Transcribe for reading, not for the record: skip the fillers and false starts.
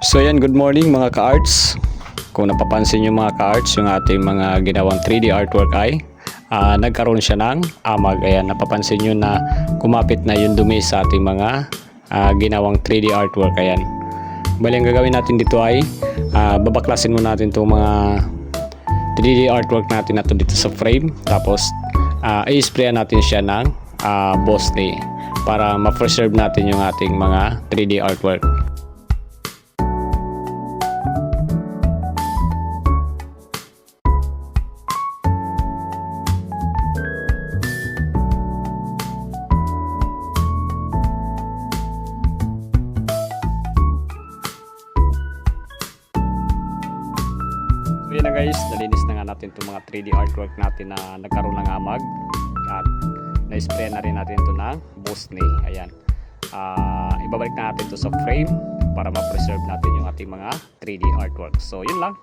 So yan, good morning mga ka-arts. Kung napapansin nyo mga ka-arts, yung ating mga ginawang 3D artwork ay nagkaroon siya ng amag. Ayan, napapansin nyo na kumapit na yung dumi sa ating mga ginawang 3D artwork. Ayan. Bali, ang gagawin natin dito ay babaklasin muna natin itong mga 3D artwork natin na dito sa frame. Tapos, i-sprayan natin siya ng Boss Day para ma-preserve natin yung ating mga 3D artwork. So yun na guys, nalinis na nga natin itong mga 3D artwork natin na nagkaroon ng amag at na-spray na rin natin ito ng Boss Day. Ayan, ibabalik na natin ito sa frame para ma-preserve natin yung ating mga 3D artwork. So yun lang.